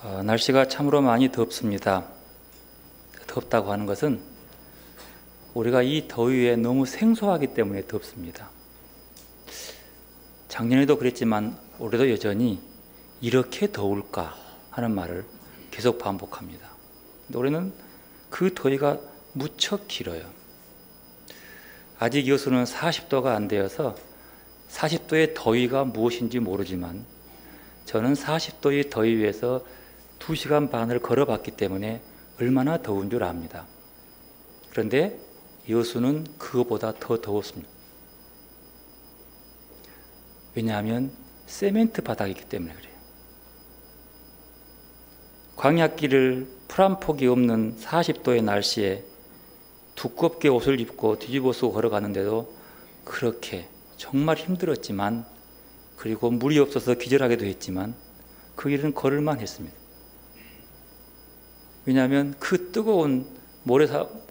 날씨가 참으로 많이 덥습니다. 덥다고 하는 것은 우리가 이 더위에 너무 생소하기 때문에 덥습니다. 작년에도 그랬지만 올해도 여전히 이렇게 더울까 하는 말을 계속 반복합니다. 올해는 그 더위가 무척 길어요. 아직 여수는 40도가 안 되어서 40도의 더위가 무엇인지 모르지만 저는 40도의 더위 위에서 2시간 반을 걸어봤기 때문에 얼마나 더운 줄 압니다. 그런데 여수는 그거보다 더 더웠습니다. 왜냐하면 세멘트 바닥이기 때문에 그래요. 광야길을 풀 한 폭이 없는 40도의 날씨에 두껍게 옷을 입고 뒤집어 쓰고 걸어가는데도 그렇게 정말 힘들었지만, 그리고 물이 없어서 기절하기도 했지만 그 길은 걸을만 했습니다. 왜냐하면 그 뜨거운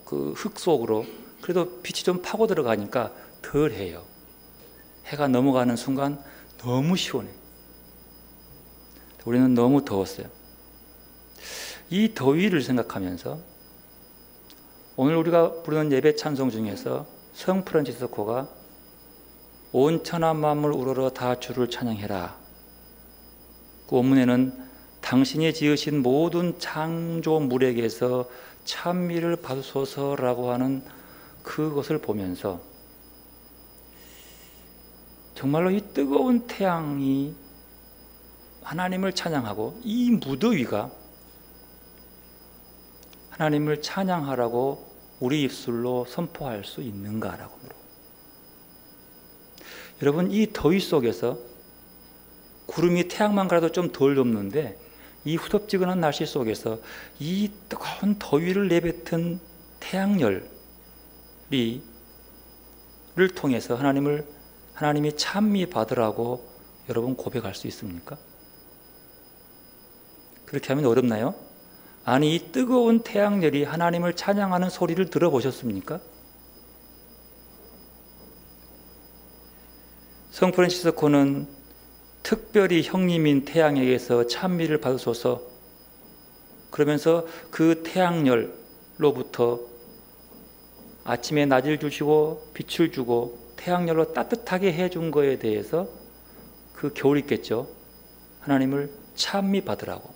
그 흙 속으로 그래도 빛이 좀 파고 들어가니까 덜해요. 해가 넘어가는 순간 너무 시원해요. 우리는 너무 더웠어요. 이 더위를 생각하면서 오늘 우리가 부르는 예배 찬송 중에서 성 프란치스코가 온 천하 만물 우러러 다 주를 찬양해라, 그 원문에는 당신이 지으신 모든 창조물에게서 찬미를 받으소서라고 하는 그것을 보면서 정말로 이 뜨거운 태양이 하나님을 찬양하고 이 무더위가 하나님을 찬양하라고 우리 입술로 선포할 수 있는가라고 물어. 여러분, 이 더위 속에서 구름이 태양만 가도 좀 덜 덥는데 이 후덥지근한 날씨 속에서 이 뜨거운 더위를 내뱉은 태양열을 통해서 하나님이 찬미 받으라고 여러분 고백할 수 있습니까? 그렇게 하면 어렵나요? 아니, 이 뜨거운 태양열이 하나님을 찬양하는 소리를 들어보셨습니까? 성 프란치스코는 특별히 형님인 태양에게서 찬미를 받으소서, 그러면서 그 태양열로부터 아침에 낮을 주시고 빛을 주고 태양열로 따뜻하게 해준 거에 대해서 그 겨울 있겠죠. 하나님을 찬미 받으라고.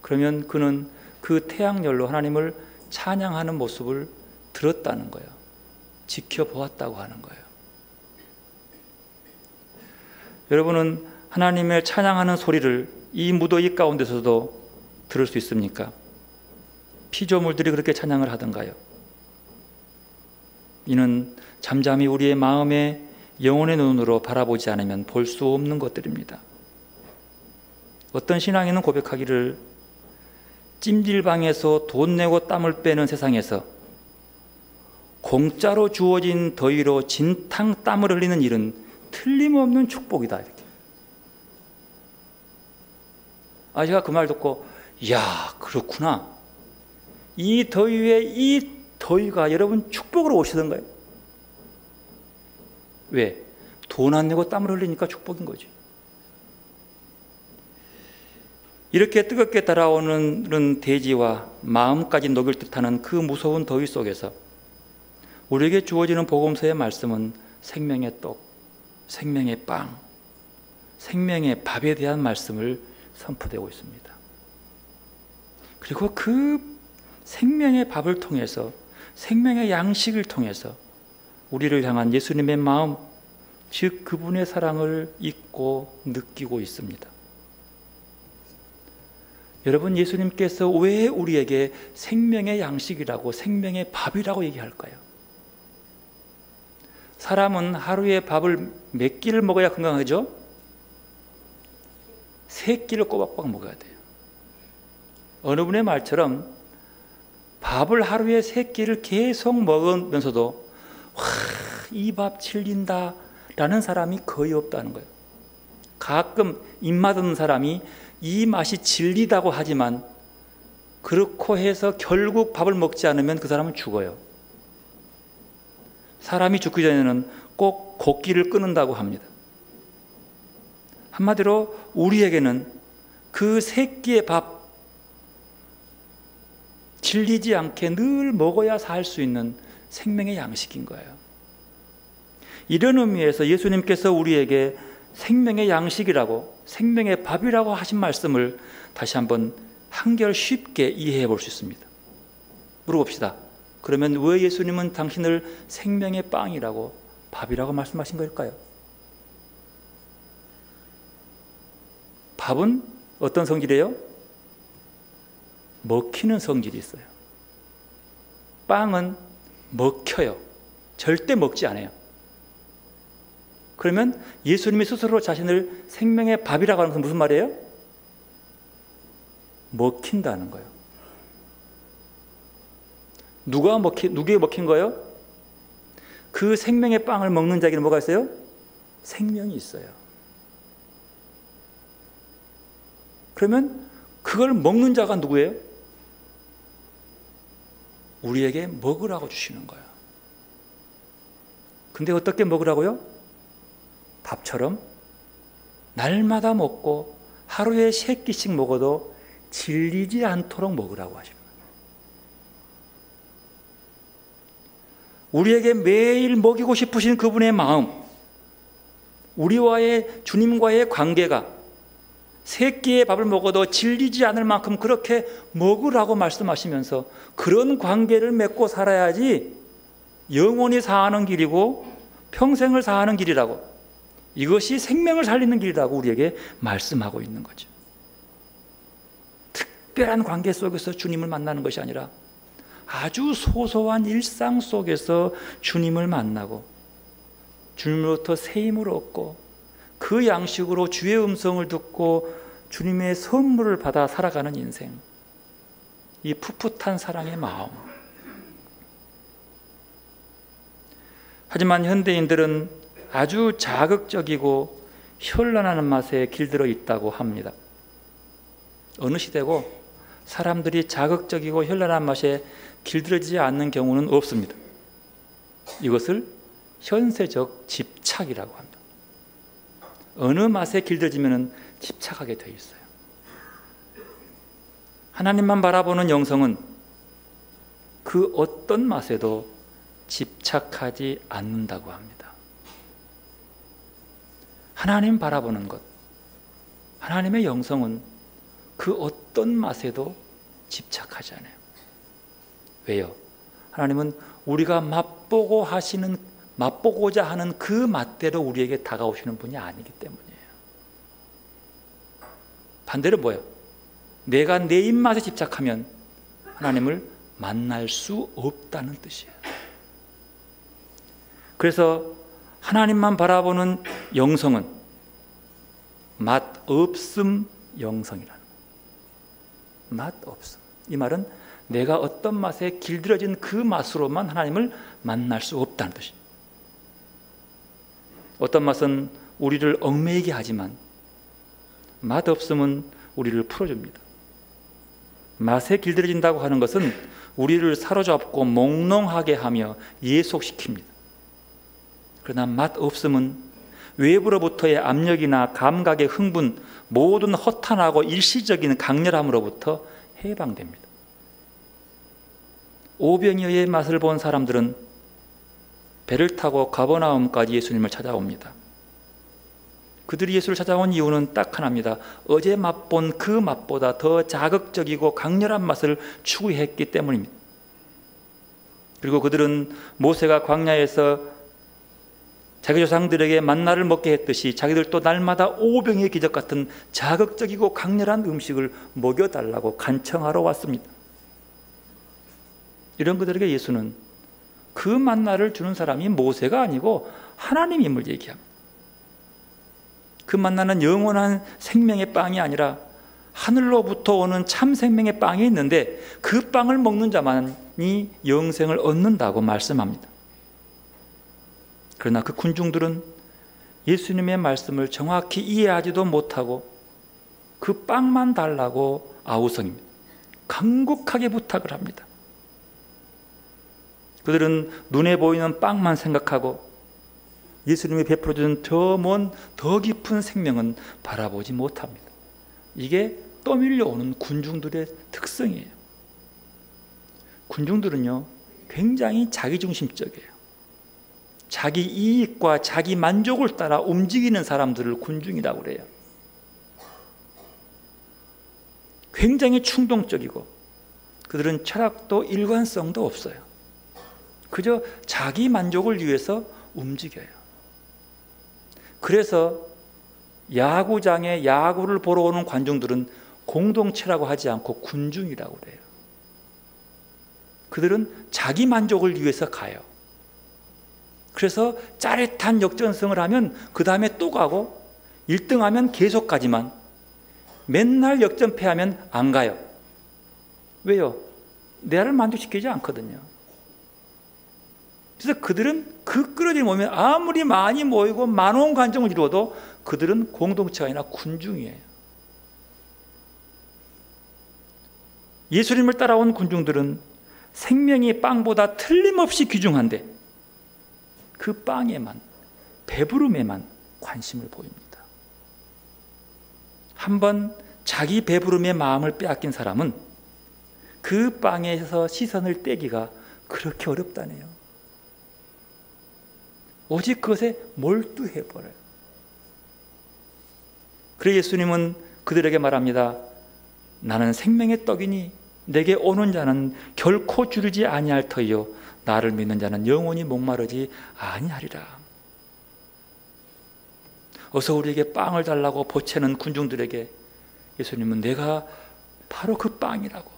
그러면 그는 그 태양열로 하나님을 찬양하는 모습을 들었다는 거예요. 지켜보았다고 하는 거예요. 여러분은 하나님의 찬양하는 소리를 이 무더위 가운데서도 들을 수 있습니까? 피조물들이 그렇게 찬양을 하던가요? 이는 잠잠히 우리의 마음에 영혼의 눈으로 바라보지 않으면 볼 수 없는 것들입니다. 어떤 신앙인은 고백하기를 찜질방에서 돈 내고 땀을 빼는 세상에서 공짜로 주어진 더위로 진탕 땀을 흘리는 일은 틀림없는 축복이다, 이렇게. 제가 그 말 듣고, 이야, 그렇구나. 이 더위에 이 더위가 여러분 축복으로 오시던가요? 왜? 돈 안 내고 땀을 흘리니까 축복인 거지. 이렇게 뜨겁게 달아오는 대지와 마음까지 녹일 듯하는 그 무서운 더위 속에서 우리에게 주어지는 복음서의 말씀은 생명의 떡, 생명의 빵, 생명의 밥에 대한 말씀을 선포되고 있습니다. 그리고 그 생명의 밥을 통해서, 생명의 양식을 통해서 우리를 향한 예수님의 마음, 즉 그분의 사랑을 잊고 느끼고 있습니다. 여러분, 예수님께서 왜 우리에게 생명의 양식이라고, 생명의 밥이라고 얘기할까요? 사람은 하루에 밥을 몇 끼를 먹어야 건강하죠? 3끼를 꼬박꼬박 먹어야 돼요. 어느 분의 말처럼 밥을 하루에 3끼를 계속 먹으면서도 이 밥 질린다 라는 사람이 거의 없다는 거예요. 가끔 입맛 없는 사람이 이 맛이 질리다고 하지만 그렇고 해서 결국 밥을 먹지 않으면 그 사람은 죽어요. 사람이 죽기 전에는 꼭 곡기를 끊는다고 합니다. 한마디로 우리에게는 그 세 끼의 밥, 질리지 않게 늘 먹어야 살 수 있는 생명의 양식인 거예요. 이런 의미에서 예수님께서 우리에게 생명의 양식이라고, 생명의 밥이라고 하신 말씀을 다시 한번 한결 쉽게 이해해 볼 수 있습니다. 물어봅시다. 그러면 왜 예수님은 당신을 생명의 빵이라고, 밥이라고 말씀하신 걸까요? 밥은 어떤 성질이에요? 먹히는 성질이 있어요. 빵은 먹혀요. 절대 먹지 않아요. 그러면 예수님이 스스로 자신을 생명의 밥이라고 하는 것은 무슨 말이에요? 먹힌다는 거예요. 누구에 먹힌 거예요? 그 생명의 빵을 먹는 자에게는 뭐가 있어요? 생명이 있어요. 그러면 그걸 먹는 자가 누구예요? 우리에게 먹으라고 주시는 거예요. 근데 어떻게 먹으라고요? 밥처럼 날마다 먹고 하루에 3끼씩 먹어도 질리지 않도록 먹으라고 하시는 거예요. 우리에게 매일 먹이고 싶으신 그분의 마음, 우리와의 주님과의 관계가 3끼의 밥을 먹어도 질리지 않을 만큼 그렇게 먹으라고 말씀하시면서 그런 관계를 맺고 살아야지 영원히 사는 길이고 평생을 사는 길이라고, 이것이 생명을 살리는 길이라고 우리에게 말씀하고 있는 거죠. 특별한 관계 속에서 주님을 만나는 것이 아니라 아주 소소한 일상 속에서 주님을 만나고 주님으로부터 새 힘을 얻고 그 양식으로 주의 음성을 듣고 주님의 선물을 받아 살아가는 인생, 이 풋풋한 사랑의 마음. 하지만 현대인들은 아주 자극적이고 현란한 맛에 길들어 있다고 합니다. 어느 시대고 사람들이 자극적이고 현란한 맛에 길들어지지 않는 경우는 없습니다. 이것을 현세적 집착이라고 합니다. 어느 맛에 길들어지면 집착하게 되어 있어요. 하나님만 바라보는 영성은 그 어떤 맛에도 집착하지 않는다고 합니다. 하나님 바라보는 것, 하나님의 영성은 그 어떤 맛에도 집착하지 않아요. 왜요? 하나님은 우리가 맛보고자 하는 그 맛대로 우리에게 다가오시는 분이 아니기 때문이에요. 반대로 뭐예요? 내가 내 입맛에 집착하면 하나님을 만날 수 없다는 뜻이에요. 그래서 하나님만 바라보는 영성은 맛없음 영성이라는 거예요. 맛없음. 이 말은 내가 어떤 맛에 길들여진 그 맛으로만 하나님을 만날 수 없다는 뜻이에요. 어떤 맛은 우리를 얽매이게 하지만 맛없음은 우리를 풀어줍니다. 맛에 길들여진다고 하는 것은 우리를 사로잡고 몽롱하게 하며 예속시킵니다. 그러나 맛없음은 외부로부터의 압력이나 감각의 흥분, 모든 허탄하고 일시적인 강렬함으로부터 해방됩니다. 오병이어의 맛을 본 사람들은 배를 타고 가버나움까지 예수님을 찾아옵니다. 그들이 예수를 찾아온 이유는 딱 하나입니다. 어제 맛본 그 맛보다 더 자극적이고 강렬한 맛을 추구했기 때문입니다. 그리고 그들은 모세가 광야에서 자기 조상들에게 만나를 먹게 했듯이 자기들도 날마다 오병이의 기적 같은 자극적이고 강렬한 음식을 먹여달라고 간청하러 왔습니다. 이런 그들에게 예수는 그 만나를 주는 사람이 모세가 아니고 하나님임을 얘기합니다. 그 만나는 영원한 생명의 빵이 아니라 하늘로부터 오는 참 생명의 빵이 있는데 그 빵을 먹는 자만이 영생을 얻는다고 말씀합니다. 그러나 그 군중들은 예수님의 말씀을 정확히 이해하지도 못하고 그 빵만 달라고 아우성입니다. 간곡하게 부탁을 합니다. 그들은 눈에 보이는 빵만 생각하고 예수님이 베풀어준 더 먼, 더 깊은 생명은 바라보지 못합니다. 이게 떠밀려오는 군중들의 특성이에요. 군중들은요, 굉장히 자기중심적이에요. 자기 이익과 자기 만족을 따라 움직이는 사람들을 군중이라고 그래요. 굉장히 충동적이고 그들은 철학도 일관성도 없어요. 그저 자기 만족을 위해서 움직여요. 그래서 야구장에 야구를 보러 오는 관중들은 공동체라고 하지 않고 군중이라고 그래요. 그들은 자기 만족을 위해서 가요. 그래서 짜릿한 역전승을 하면 그 다음에 또 가고 1등 하면 계속 가지만 맨날 역전패하면 안 가요. 왜요? 내를 만족시키지 않거든요. 그래서 그들은 그 끌어들인 몸에 아무리 많이 모이고 많은 관중을 이루어도 그들은 공동체가 아니라 군중이에요. 예수님을 따라온 군중들은 생명이 빵보다 틀림없이 귀중한데 그 빵에만, 배부름에만 관심을 보입니다. 한번 자기 배부름의 마음을 빼앗긴 사람은 그 빵에서 시선을 떼기가 그렇게 어렵다네요. 오직 그것에 몰두해버려요. 그래서 예수님은 그들에게 말합니다. 나는 생명의 떡이니 내게 오는 자는 결코 주르지 아니할 터이요 나를 믿는 자는 영원히 목마르지 아니하리라. 어서 우리에게 빵을 달라고 보채는 군중들에게 예수님은 내가 바로 그 빵이라고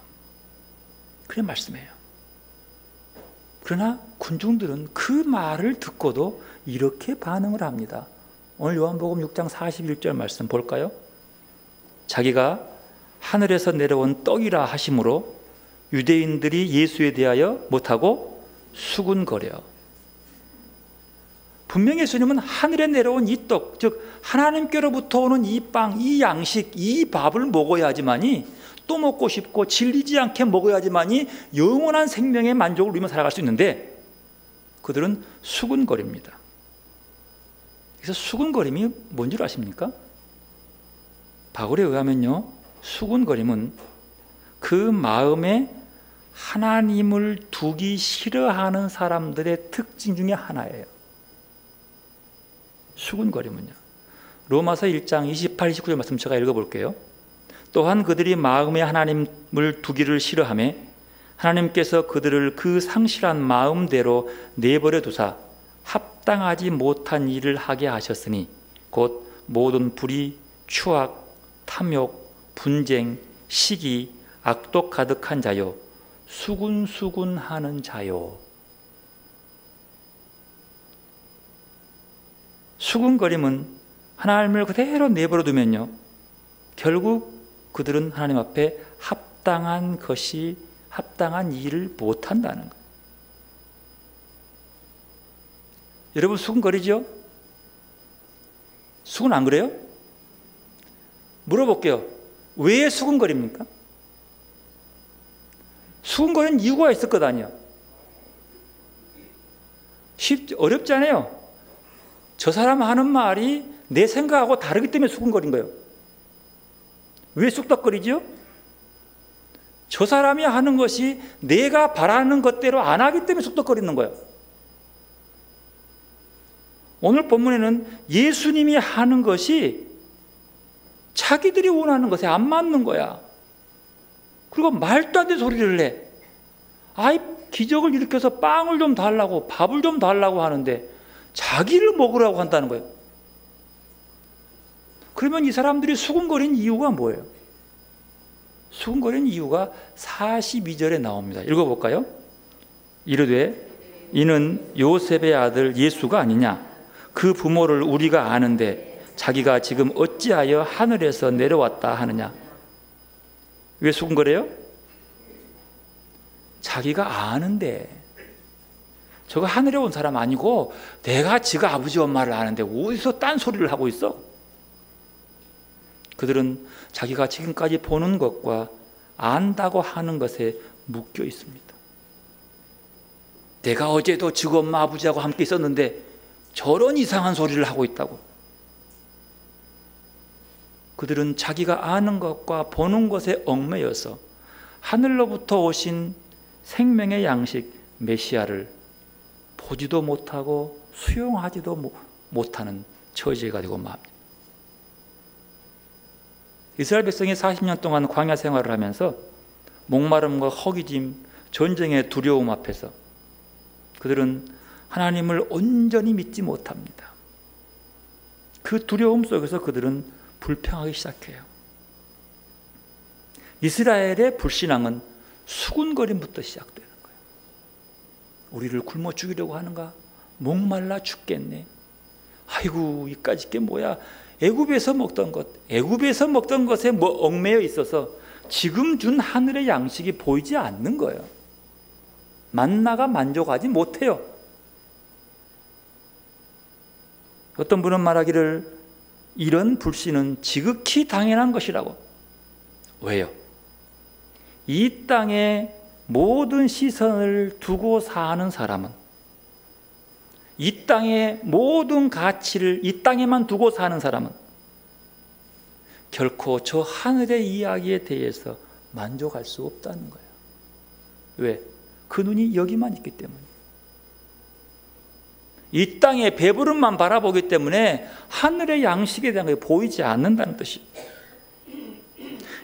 그렇게 말씀해요. 그러나 군중들은 그 말을 듣고도 이렇게 반응을 합니다. 오늘 요한복음 6장 41절 말씀 볼까요? 자기가 하늘에서 내려온 떡이라 하심으로 유대인들이 예수에 대하여 못하고 수군거려. 분명히 예수님은 하늘에 내려온 이 떡, 즉 하나님께로부터 오는 이 빵, 이 양식, 이 밥을 먹어야지만이 또 먹고 싶고 질리지 않게 먹어야지만이 영원한 생명의 만족을 누리며 살아갈 수 있는데 그들은 수군거립니다. 그래서 수군거림이 뭔 줄 아십니까? 바울에 의하면요, 수군거림은 그 마음에 하나님을 두기 싫어하는 사람들의 특징 중에 하나예요. 수군거림은요. 로마서 1장 28, 29절 말씀 제가 읽어볼게요. 또한 그들이 마음에 하나님을 두기를 싫어하며 하나님께서 그들을 그 상실한 마음대로 내버려 두사 합당하지 못한 일을 하게 하셨으니 곧 모든 불의, 추악, 탐욕, 분쟁, 시기, 악독 가득한 자요 수군수군하는 자요. 수군거림은 하나님을 그대로 내버려 두면요 결국 그들은 하나님 앞에 합당한 것이 합당한 일을 못한다는 거예요. 여러분 수군거리죠? 수군 안 그래요? 물어볼게요. 왜 수군거립니까? 수군거리는 이유가 있을 것 아니에요. 어렵지 않아요. 저 사람 하는 말이 내 생각하고 다르기 때문에 수군거린 거예요. 왜 쑥덕거리죠? 저 사람이 하는 것이 내가 바라는 것대로 안 하기 때문에 쑥덕거리는 거예요. 오늘 본문에는 예수님이 하는 것이 자기들이 원하는 것에 안 맞는 거야. 그리고 말도 안 되는 소리를 내. 아이, 기적을 일으켜서 빵을 좀 달라고, 밥을 좀 달라고 하는데 자기를 먹으라고 한다는 거예요. 그러면 이 사람들이 수군거린 이유가 뭐예요? 수군거린 이유가 42절에 나옵니다. 읽어볼까요? 이르되 이는 요셉의 아들 예수가 아니냐? 그 부모를 우리가 아는데 자기가 지금 어찌하여 하늘에서 내려왔다 하느냐? 왜 수군거려요? 자기가 아는데 저거 하늘에 온 사람 아니고 내가 지가 아버지 엄마를 아는데 어디서 딴소리를 하고 있어? 그들은 자기가 지금까지 보는 것과 안다고 하는 것에 묶여 있습니다. 내가 어제도 지가 엄마 아버지하고 함께 있었는데 저런 이상한 소리를 하고 있다고. 그들은 자기가 아는 것과 보는 것에 얽매여서 하늘로부터 오신 생명의 양식 메시아를 보지도 못하고 수용하지도 못하는 처지가 되고 맙니다. 이스라엘 백성이 40년 동안 광야 생활을 하면서 목마름과 허기짐, 전쟁의 두려움 앞에서 그들은 하나님을 온전히 믿지 못합니다. 그 두려움 속에서 그들은 불평하기 시작해요. 이스라엘의 불신앙은 수군거림부터 시작되는 거예요. 우리를 굶어 죽이려고 하는가? 목말라 죽겠네. 아이고, 이까짓 게 뭐야? 애굽에서 먹던 것에 얽매여 있어서 지금 준 하늘의 양식이 보이지 않는 거예요. 만나가 만족하지 못해요. 어떤 분은 말하기를 이런 불신은 지극히 당연한 것이라고. 왜요? 이 땅에 모든 시선을 두고 사는 사람은, 이 땅의 모든 가치를 이 땅에만 두고 사는 사람은 결코 저 하늘의 이야기에 대해서 만족할 수 없다는 거예요. 왜? 그 눈이 여기만 있기 때문에. 이 땅의 배부름만 바라보기 때문에 하늘의 양식에 대한 게 보이지 않는다는 뜻이에요.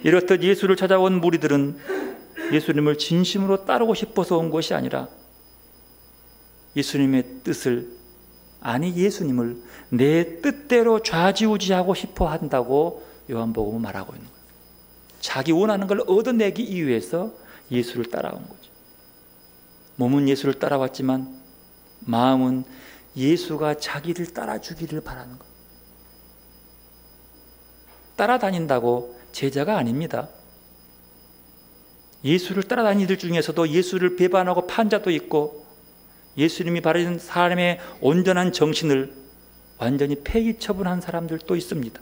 이렇듯 예수를 찾아온 무리들은 예수님을 진심으로 따르고 싶어서 온 것이 아니라 예수님의 뜻을, 아니 예수님을 내 뜻대로 좌지우지하고 싶어 한다고 요한복음은 말하고 있는 거예요. 자기 원하는 걸 얻어내기 위해서 예수를 따라온 거죠. 몸은 예수를 따라왔지만 마음은 예수가 자기를 따라주기를 바라는 거예요. 따라다닌다고 제자가 아닙니다. 예수를 따라다니는 이들 중에서도 예수를 배반하고 판 자도 있고, 예수님이 바라는 사람의 온전한 정신을 완전히 폐기 처분한 사람들도 있습니다.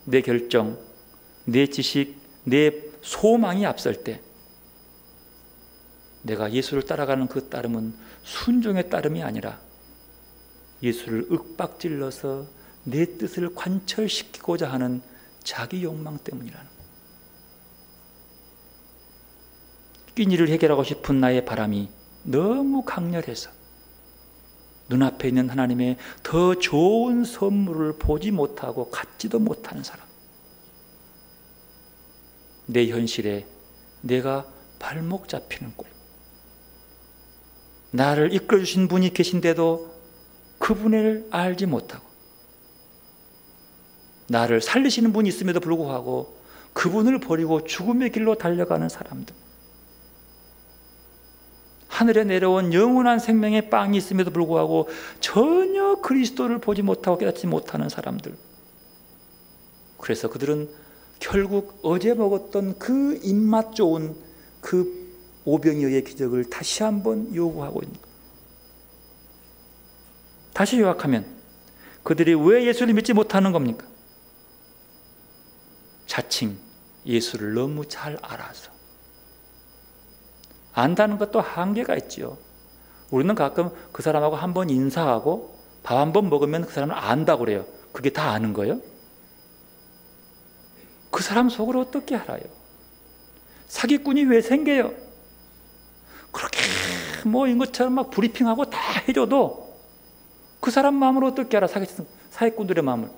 내 결정, 내 지식, 내 소망이 앞설 때 내가 예수를 따라가는 그 따름은 순종의 따름이 아니라 예수를 윽박질러서 내 뜻을 관철시키고자 하는 자기 욕망 때문이라는 거예요. 끼니를 해결하고 싶은 나의 바람이 너무 강렬해서 눈앞에 있는 하나님의 더 좋은 선물을 보지 못하고 갖지도 못하는 사람. 내 현실에 내가 발목 잡히는 꼴. 나를 이끌어주신 분이 계신데도 그분을 알지 못하고, 나를 살리시는 분이 있음에도 불구하고 그분을 버리고 죽음의 길로 달려가는 사람들, 하늘에 내려온 영원한 생명의 빵이 있음에도 불구하고 전혀 그리스도를 보지 못하고 깨닫지 못하는 사람들. 그래서 그들은 결국 어제 먹었던 그 입맛 좋은 그 오병이어의 기적을 다시 한번 요구하고 있는 거예요. 다시 요약하면 그들이 왜 예수를 믿지 못하는 겁니까? 자칭 예수를 너무 잘 알아서. 안다는 것도 한계가 있지요. 우리는 가끔 그 사람하고 한번 인사하고 밥 한번 먹으면 그 사람을 안다고 그래요. 그게 다 아는 거예요? 그 사람 속을 어떻게 알아요? 사기꾼이 왜 생겨요? 그렇게 뭐인 것처럼 막 브리핑하고 다 해줘도 그 사람 마음을 어떻게 알아? 사기꾼들의 마음을.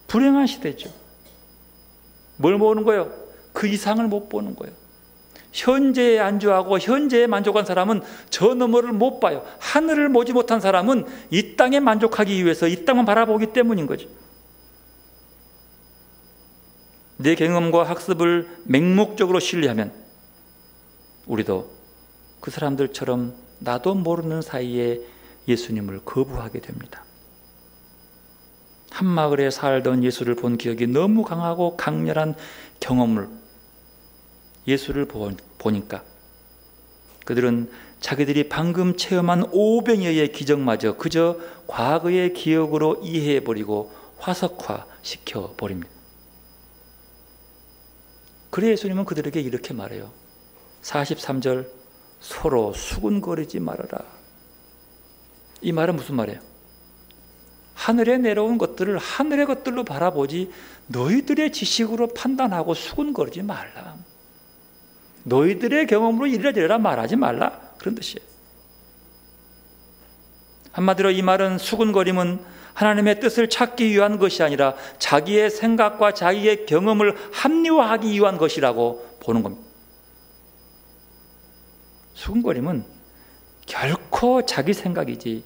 불행한 시대죠. 뭘 보는 거예요? 그 이상을 못 보는 거예요. 현재에 안주하고 현재에 만족한 사람은 저 너머를 못 봐요. 하늘을 보지 못한 사람은 이 땅에 만족하기 위해서 이 땅만 바라보기 때문인 거죠. 내 경험과 학습을 맹목적으로 신뢰하면 우리도 그 사람들처럼 나도 모르는 사이에 예수님을 거부하게 됩니다. 한마을에 살던 예수를 본 기억이 너무 강하고 강렬한 경험을, 예수를 보니까 그들은 자기들이 방금 체험한 오병이어의 기적마저 그저 과거의 기억으로 이해해버리고 화석화시켜버립니다. 그래 예수님은 그들에게 이렇게 말해요. 43절 서로 수군거리지 말아라. 이 말은 무슨 말이에요? 하늘에 내려온 것들을 하늘의 것들로 바라보지 너희들의 지식으로 판단하고 수군거리지 말라. 너희들의 경험으로 이래라 저래라 말하지 말라. 그런 뜻이에요. 한마디로 이 말은 수군거림은 하나님의 뜻을 찾기 위한 것이 아니라 자기의 생각과 자기의 경험을 합리화하기 위한 것이라고 보는 겁니다. 수군거림은 결코 자기 생각이지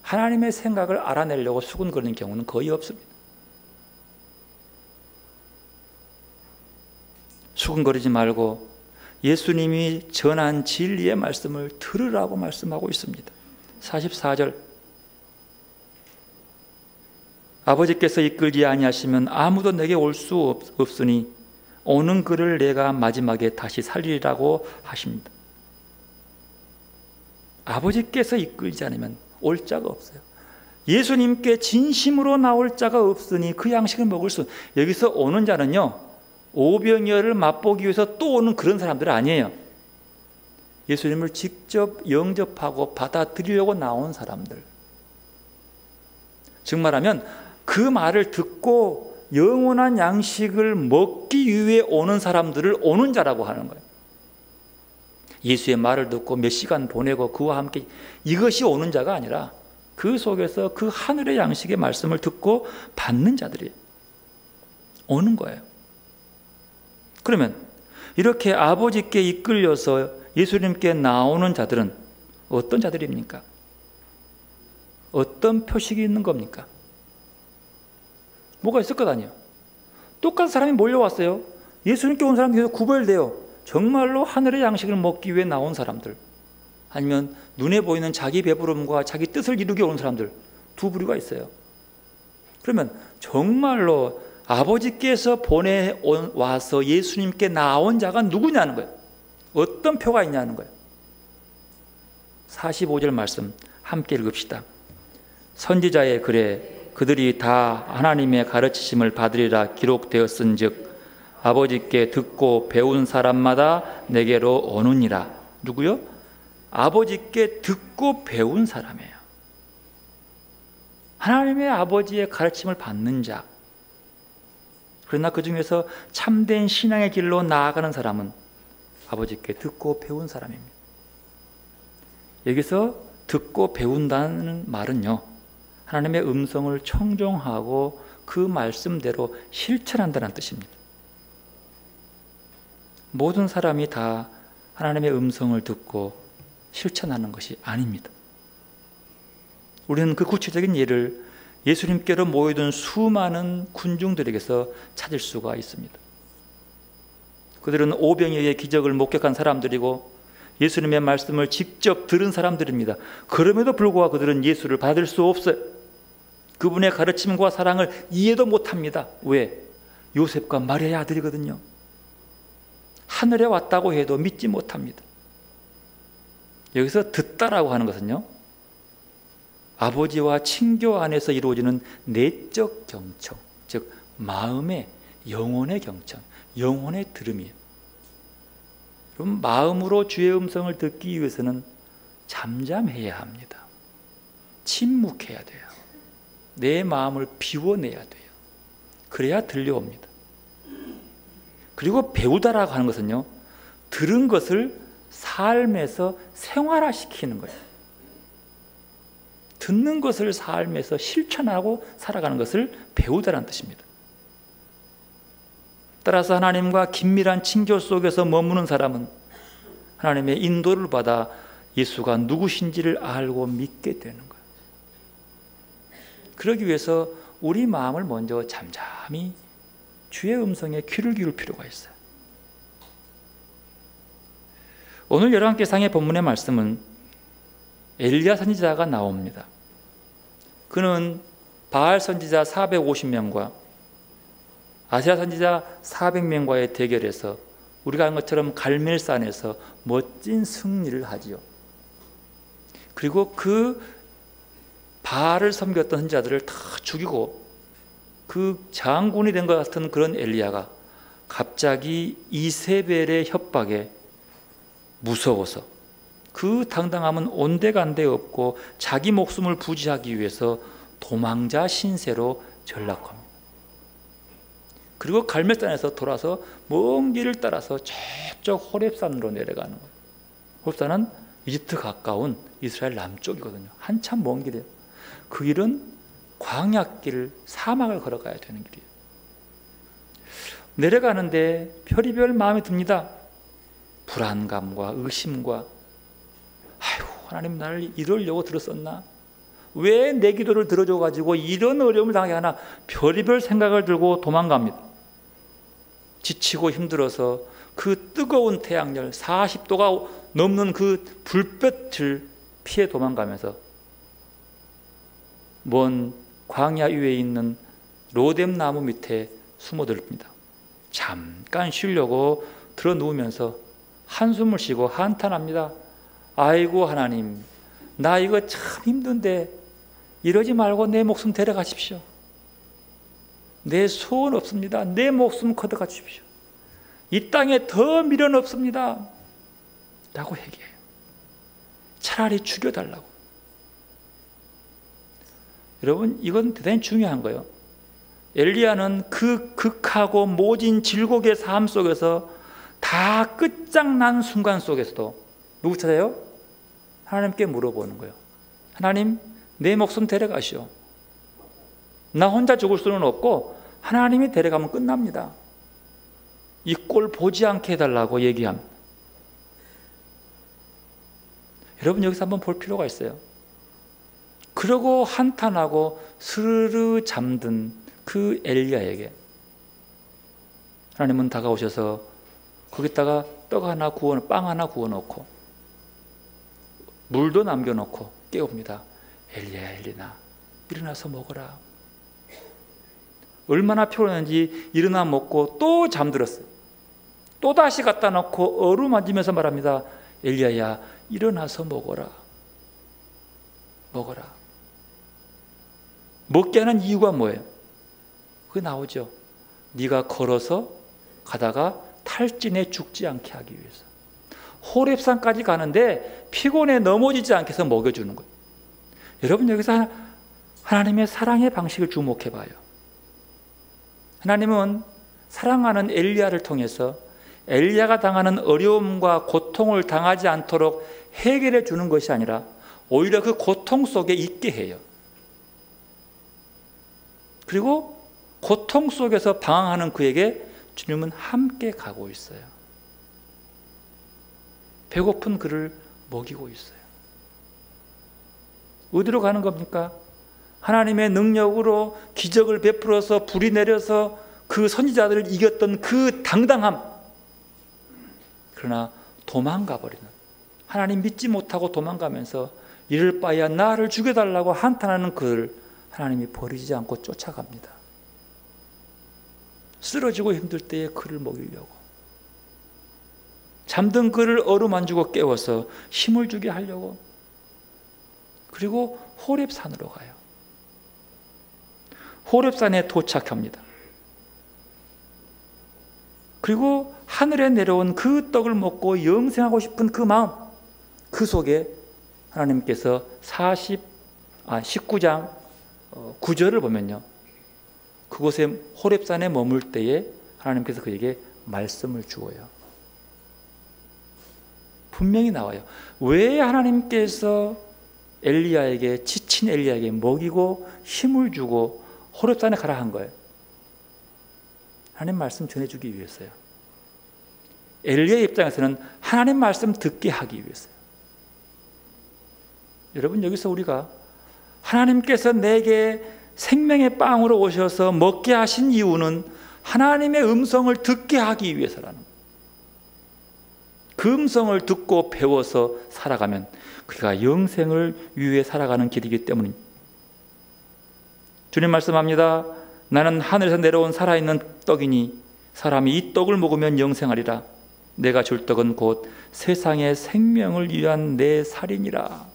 하나님의 생각을 알아내려고 수군거리는 경우는 거의 없습니다. 수군거리지 말고 예수님이 전한 진리의 말씀을 들으라고 말씀하고 있습니다. 44절 아버지께서 이끌지 아니하시면 아무도 내게 올 수 없으니 오는 그를 내가 마지막에 다시 살리리라고 하십니다. 아버지께서 이끌지 않으면 올 자가 없어요. 예수님께 진심으로 나올 자가 없으니 그 양식을 먹을 수. 여기서 오는 자는요, 오병이어를 맛보기 위해서 또 오는 그런 사람들 아니에요. 예수님을 직접 영접하고 받아들이려고 나온 사람들. 즉 말하면 그 말을 듣고 영원한 양식을 먹기 위해 오는 사람들을 오는 자라고 하는 거예요. 예수의 말을 듣고 몇 시간 보내고 그와 함께, 이것이 오는 자가 아니라 그 속에서 그 하늘의 양식의 말씀을 듣고 받는 자들이 오는 거예요. 그러면 이렇게 아버지께 이끌려서 예수님께 나오는 자들은 어떤 자들입니까? 어떤 표식이 있는 겁니까? 뭐가 있을 것 아니에요. 똑같은 사람이 몰려왔어요. 예수님께 온 사람이 계속 구별돼요. 정말로 하늘의 양식을 먹기 위해 나온 사람들, 아니면 눈에 보이는 자기 배부름과 자기 뜻을 이루기 온 사람들, 두 부류가 있어요. 그러면 정말로 아버지께서 보내와서 예수님께 나온 자가 누구냐는 거예요. 어떤 표가 있냐는 거예요. 45절 말씀 함께 읽읍시다. 선지자의 글에 그들이 다 하나님의 가르치심을 받으리라 기록되었은즉 아버지께 듣고 배운 사람마다 내게로 오느니라. 누구요? 아버지께 듣고 배운 사람이에요. 하나님의 아버지의 가르침을 받는 자. 그러나 그 중에서 참된 신앙의 길로 나아가는 사람은 아버지께 듣고 배운 사람입니다. 여기서 듣고 배운다는 말은요, 하나님의 음성을 청종하고 그 말씀대로 실천한다는 뜻입니다. 모든 사람이 다 하나님의 음성을 듣고 실천하는 것이 아닙니다. 우리는 그 구체적인 예를 예수님께로 모여든 수많은 군중들에게서 찾을 수가 있습니다. 그들은 오병이어의 기적을 목격한 사람들이고 예수님의 말씀을 직접 들은 사람들입니다. 그럼에도 불구하고 그들은 예수를 받을 수 없어요. 그분의 가르침과 사랑을 이해도 못합니다. 왜? 요셉과 마리아의 아들이거든요. 하늘에 왔다고 해도 믿지 못합니다. 여기서 듣다라고 하는 것은요, 아버지와 친교 안에서 이루어지는 내적 경청, 즉 마음의 영혼의 경청, 영혼의 들음이에요. 그럼 마음으로 주의 음성을 듣기 위해서는 잠잠해야 합니다. 침묵해야 돼요. 내 마음을 비워내야 돼요. 그래야 들려옵니다. 그리고 배우다라고 하는 것은요, 들은 것을 삶에서 생활화시키는 거예요. 듣는 것을 삶에서 실천하고 살아가는 것을 배우다라는 뜻입니다. 따라서 하나님과 긴밀한 친교 속에서 머무는 사람은 하나님의 인도를 받아 예수가 누구신지를 알고 믿게 되는 거예요. 그러기 위해서 우리 마음을 먼저 잠잠히 주의 음성에 귀를 기울 필요가 있어요. 오늘 열왕기상의 본문의 말씀은 엘리야 선지자가 나옵니다. 그는 바알 선지자 450명과 아세라 선지자 400명과의 대결에서 우리가 한 것처럼 갈멜산에서 멋진 승리를 하지요. 그리고 그 바알을 섬겼던 선지자들을 다 죽이고 그 장군이 된 것 같은 그런 엘리야가 갑자기 이세벨의 협박에 무서워서 그 당당함은 온데간데 없고 자기 목숨을 부지하기 위해서 도망자 신세로 전락합니다. 그리고 갈멜산에서 돌아서 먼 길을 따라서 저쪽 호렙산으로 내려가는 거예요. 호렙산은 이집트 가까운 이스라엘 남쪽이거든요. 한참 먼 길이에요. 그 길은 광야길, 사막을 걸어가야 되는 길이에요. 내려가는데 별의별 마음이 듭니다. 불안감과 의심과, 아이고 하나님 나를 이러려고 들었었나? 왜 내 기도를 들어줘가지고 이런 어려움을 당하게 하나? 별의별 생각을 들고 도망갑니다. 지치고 힘들어서 그 뜨거운 태양열 40도가 넘는 그 불볕을 피해 도망가면서 먼 광야 위에 있는 로뎀 나무 밑에 숨어들습니다. 잠깐 쉬려고 들어 누우면서 한숨을 쉬고 한탄합니다. 아이고 하나님, 나 이거 참 힘든데 이러지 말고 내 목숨 데려가십시오. 내 소원 없습니다. 내 목숨 걷어가 주십시오. 이 땅에 더 미련 없습니다 라고 얘기해요. 차라리 죽여달라고. 여러분, 이건 대단히 중요한 거예요. 엘리야는 그 극하고 모진 질곡의 삶 속에서 다 끝장난 순간 속에서도 누구 찾아요? 하나님께 물어보는 거예요. 하나님, 내 목숨 데려가시오. 나 혼자 죽을 수는 없고 하나님이 데려가면 끝납니다. 이 꼴 보지 않게 해달라고 얘기합니다. 여러분, 여기서 한번 볼 필요가 있어요. 그러고 한탄하고 스르르 잠든 그 엘리야에게 하나님은 다가오셔서 거기다가 빵 하나 구워놓고 물도 남겨놓고 깨웁니다. 엘리야, 엘리나, 일어나서 먹어라. 얼마나 피곤했는지 일어나 먹고 또 잠들었어요. 또 다시 갖다 놓고 어루만지면서 말합니다. 엘리야야, 일어나서 먹어라. 먹어라. 먹게 하는 이유가 뭐예요? 그게 나오죠. 네가 걸어서 가다가 탈진해 죽지 않게 하기 위해서. 호렙산까지 가는데 피곤해 넘어지지 않게 해서 먹여주는 거예요. 여러분, 여기서 하나님의 사랑의 방식을 주목해 봐요. 하나님은 사랑하는 엘리야를 통해서 엘리야가 당하는 어려움과 고통을 당하지 않도록 해결해 주는 것이 아니라 오히려 그 고통 속에 있게 해요. 그리고 고통 속에서 방황하는 그에게 주님은 함께 가고 있어요. 배고픈 그를 먹이고 있어요. 어디로 가는 겁니까? 하나님의 능력으로 기적을 베풀어서 불이 내려서 그 선지자들을 이겼던 그 당당함. 그러나 도망가 버리는, 하나님 믿지 못하고 도망가면서 이럴 바에야 나를 죽여달라고 한탄하는 그를 하나님이 버리지 않고 쫓아갑니다. 쓰러지고 힘들 때에 그를 먹이려고, 잠든 그를 어루만지고 깨워서 힘을 주게 하려고. 그리고 호렙산으로 가요. 호렙산에 도착합니다. 그리고 하늘에 내려온 그 떡을 먹고 영생하고 싶은 그 마음, 그 속에 하나님께서 19장 9절을 보면요, 그곳에 호렙산에 머물 때에 하나님께서 그에게 말씀을 주어요. 분명히 나와요. 왜 하나님께서 엘리야에게, 지친 엘리야에게 먹이고 힘을 주고 호렙산에 가라 한 거예요? 하나님 말씀 전해주기 위해서요. 엘리야 입장에서는 하나님 말씀 듣게 하기 위해서요. 여러분, 여기서 우리가 하나님께서 내게 생명의 빵으로 오셔서 먹게 하신 이유는 하나님의 음성을 듣게 하기 위해서라는 거예요. 그 음성을 듣고 배워서 살아가면 그가 영생을 위해 살아가는 길이기 때문입니다. 주님 말씀합니다. 나는 하늘에서 내려온 살아있는 떡이니 사람이 이 떡을 먹으면 영생하리라. 내가 줄 떡은 곧 세상의 생명을 위한 내 살이니라.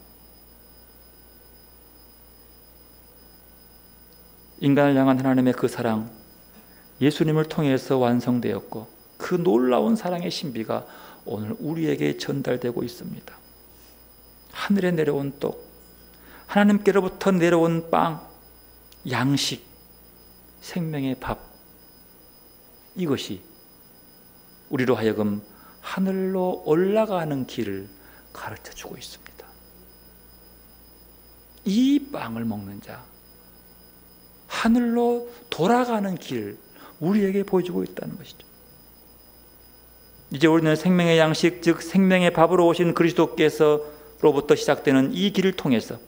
인간을 향한 하나님의 그 사랑, 예수님을 통해서 완성되었고 그 놀라운 사랑의 신비가 오늘 우리에게 전달되고 있습니다. 하늘에 내려온 떡, 하나님께로부터 내려온 빵, 양식, 생명의 밥, 이것이 우리로 하여금 하늘로 올라가는 길을 가르쳐주고 있습니다. 이 빵을 먹는 자, 하늘로 돌아가는 길을 우리에게 보여주고 있다는 것이죠. 이제 우리는 생명의 양식, 즉 생명의 밥으로 오신 그리스도께서로부터 시작되는 이 길을 통해서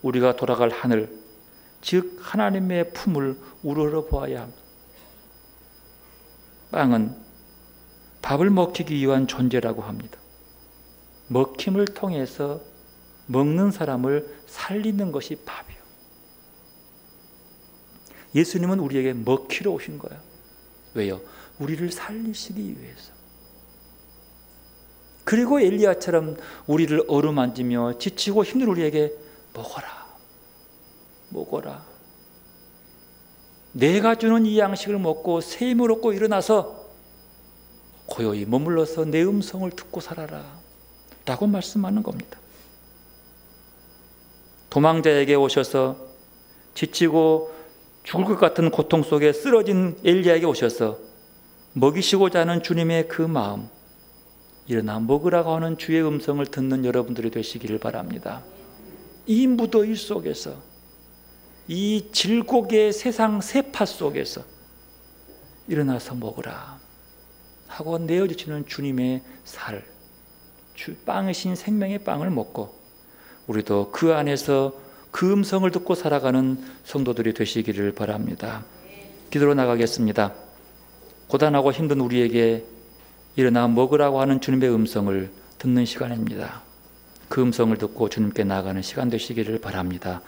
우리가 돌아갈 하늘, 즉 하나님의 품을 우러러 보아야 합니다. 빵은 밥을 먹히기 위한 존재라고 합니다. 먹힘을 통해서 먹는 사람을 살리는 것이 밥이요. 예수님은 우리에게 먹히러 오신 거예요. 왜요? 우리를 살리시기 위해서. 그리고 엘리야처럼 우리를 어루만지며 지치고 힘든 우리에게 먹어라, 먹어라. 내가 주는 이 양식을 먹고 새 힘을 얻고 일어나서 고요히 머물러서 내 음성을 듣고 살아라 라고 말씀하는 겁니다. 도망자에게 오셔서 지치고 죽을 것 같은 고통 속에 쓰러진 엘리야에게 오셔서 먹이시고자 하는 주님의 그 마음, 일어나 먹으라고 하는 주의 음성을 듣는 여러분들이 되시기를 바랍니다. 이 무더위 속에서, 이 질곡의 세상 세파 속에서 일어나서 먹으라 하고 내어주시는 주님의 살, 빵이신 생명의 빵을 먹고 우리도 그 안에서 그 음성을 듣고 살아가는 성도들이 되시기를 바랍니다. 기도로 나가겠습니다. 고단하고 힘든 우리에게 일어나 먹으라고 하는 주님의 음성을 듣는 시간입니다. 그 음성을 듣고 주님께 나아가는 시간 되시기를 바랍니다.